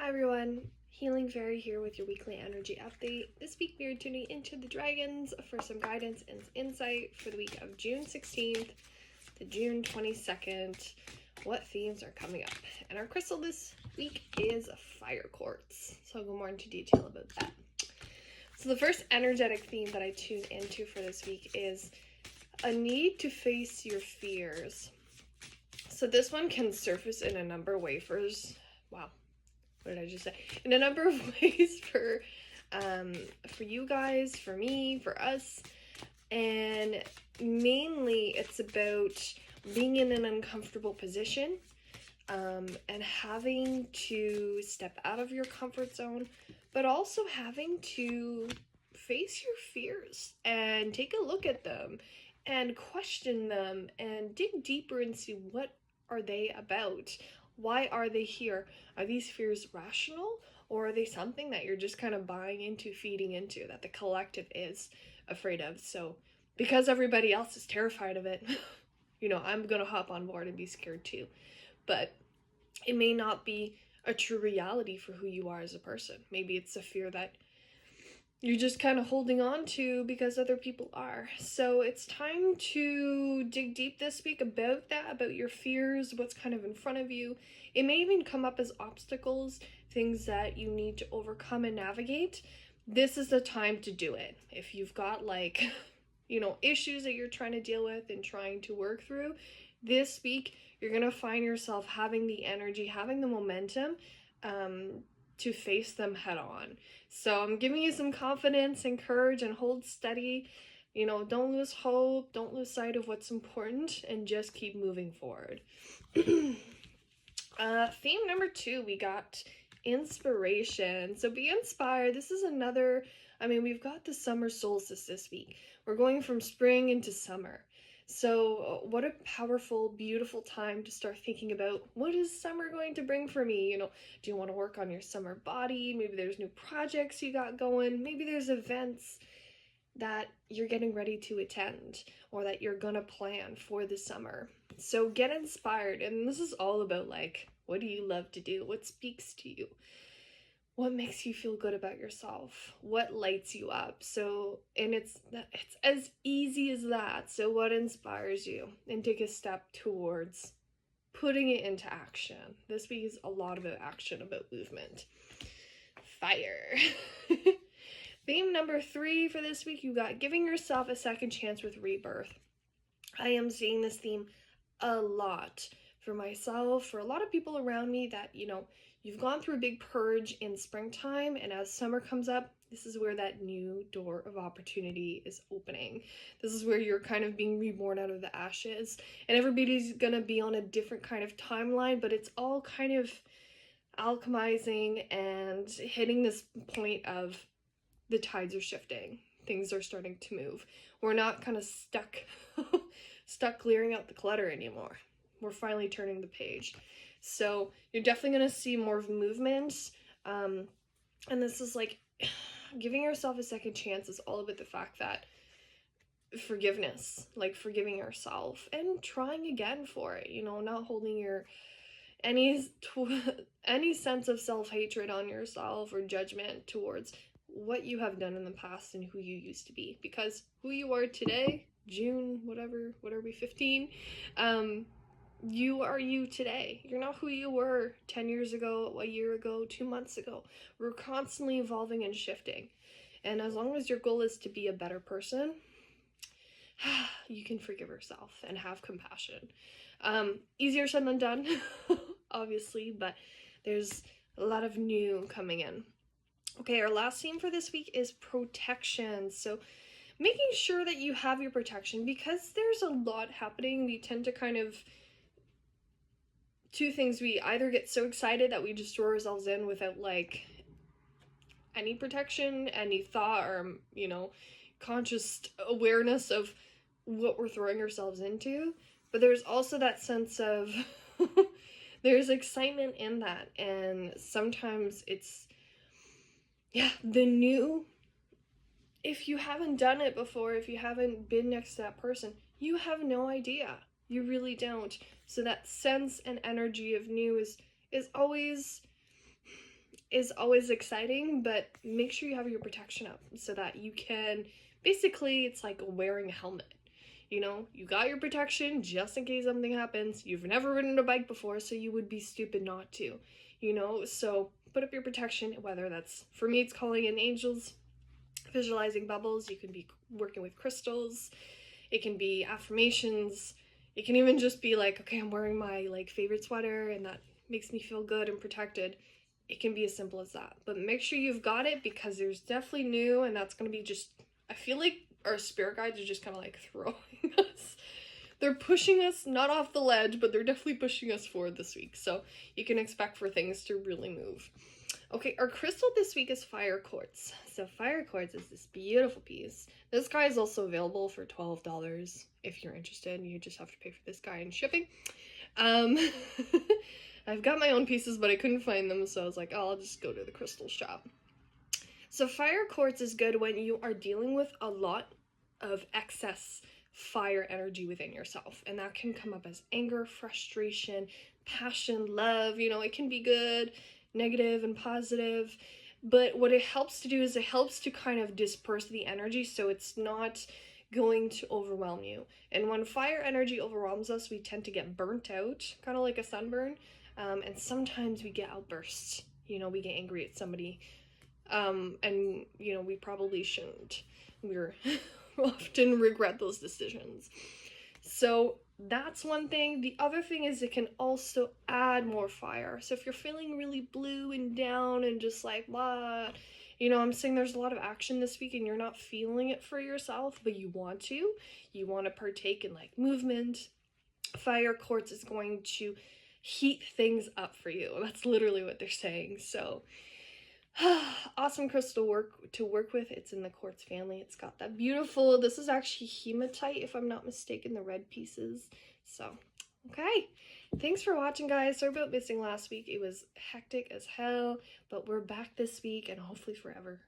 Hi everyone, Healing Fairy here with your weekly energy update. This week we are tuning into the dragons for some guidance and insight for the week of June 16th to June 22nd. What themes are coming up? And our crystal this week is fire quartz. So I'll go more into detail about that. So the first energetic theme that I tune into for this week is a need to face your fears. So this one can surface in a number of ways. What did I just say? In a number of ways for you guys, for me, for us. And mainly it's about being in an uncomfortable position and having to step out of your comfort zone, but also having to face your fears and take a look at them and question them and dig deeper and see what are they about. Why are they here? Are these fears rational, or are they something that you're just kind of buying into, feeding into, that the collective is afraid of? So because everybody else is terrified of it, I'm gonna hop on board and be scared too. But it may not be a true reality for who you are as a person. Maybe it's a fear that you're just kind of holding on to because other people are. So it's time to dig deep this week about that, about your fears, what's kind of in front of you. It may even come up as obstacles, things that you need to overcome and navigate. This is the time to do it. If you've got issues that you're trying to deal with and trying to work through, this week you're going to find yourself having the energy, having the momentum to face them head on. So I'm giving you some confidence and courage, and hold steady. Don't lose hope, don't lose sight of what's important, and just keep moving forward. Theme number 2, we got inspiration. So be inspired. This is we've got the summer solstice this week. We're going from spring into summer. So what a powerful, beautiful time to start thinking about, what is summer going to bring for me? Do you want to work on your summer body? Maybe there's new projects you got going. Maybe there's events that you're getting ready to attend or that you're gonna plan for the summer. So get inspired. And this is all about what do you love to do? What speaks to you? What makes you feel good about yourself? What lights you up? And it's as easy as that. So what inspires you? And take a step towards putting it into action. This week is a lot about action, about movement. Fire. Theme number 3 for this week, you got giving yourself a second chance with rebirth. I am seeing this theme a lot for myself, for a lot of people around me, that, you've gone through a big purge in springtime, and as summer comes up, this is where that new door of opportunity is opening. This is where you're kind of being reborn out of the ashes, and everybody's gonna be on a different kind of timeline, but it's all kind of alchemizing and hitting this point of the tides are shifting. Things are starting to move. We're not kind of stuck clearing out the clutter anymore. We're finally turning the page. So you're definitely going to see more of movement. And this is giving yourself a second chance is all about the fact that forgiveness, forgiving yourself and trying again for it, not holding any sense of self-hatred on yourself or judgment towards what you have done in the past and who you used to be. Because who you are today, June, whatever we 15, you are you today. You're not who you were 10 years ago, a year ago, 2 months ago. We're constantly evolving and shifting. And as long as your goal is to be a better person, you can forgive yourself and have compassion. Easier said than done, obviously, but there's a lot of new coming in. Okay, our last theme for this week is protection. So making sure that you have your protection, because there's a lot happening. We tend to kind of, two things: we either get so excited that we just throw ourselves in without any protection, any thought, or conscious awareness of what we're throwing ourselves into. But there's also that sense of there's excitement in that, and sometimes it's the new. If you haven't done it before, if you haven't been next to that person, you have no idea. You really don't. So that sense and energy of new is always is always exciting, but make sure you have your protection up so that you can, basically, it's like wearing a helmet. You know, you got your protection just in case something happens. You've never ridden a bike before, so you would be stupid not to, you know? So put up your protection, whether that's, for me, it's calling in angels, visualizing bubbles. You can be working with crystals. It can be affirmations. It can even just be like, okay, I'm wearing my like favorite sweater and that makes me feel good and protected. It can be as simple as that. But make sure you've got it, because there's definitely new, and that's going to be just, I feel like our spirit guides are just kind of like throwing us. They're pushing us not off the ledge, but they're definitely pushing us forward this week. So you can expect for things to really move. Okay, our crystal this week is fire quartz. So fire quartz is this beautiful piece. This guy is also available for $12 if you're interested. You just have to pay for this guy and shipping. I've got my own pieces, but I couldn't find them, so I was like, oh, I'll just go to the crystal shop. So fire quartz is good when you are dealing with a lot of excess fire energy within yourself, and that can come up as anger, frustration, passion, love. You know, it can be good, negative, and positive. But what it helps to do is it helps to kind of disperse the energy so it's not going to overwhelm you. And when fire energy overwhelms us, we tend to get burnt out, kind of like a sunburn. And sometimes we get outbursts. You know, we get angry at somebody. And, you know, we probably shouldn't. We're often regret those decisions. So that's one thing. The other thing is it can also add more fire. So if you're feeling really blue and down and just like, blah, you know, I'm saying there's a lot of action this week and you're not feeling it for yourself, but you want to partake in like movement. Fire quartz is going to heat things up for you. That's literally what they're saying. So awesome crystal to work with. It's in the quartz family. It's got that beautiful, this is actually hematite if I'm not mistaken, the red pieces. So okay, thanks for watching, guys. Sorry about missing last week. It was hectic as hell, but we're back this week and hopefully forever.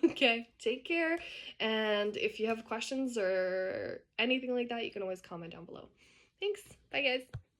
Okay, take care, and if you have questions or anything like that, you can always comment down below. Thanks. Bye, guys.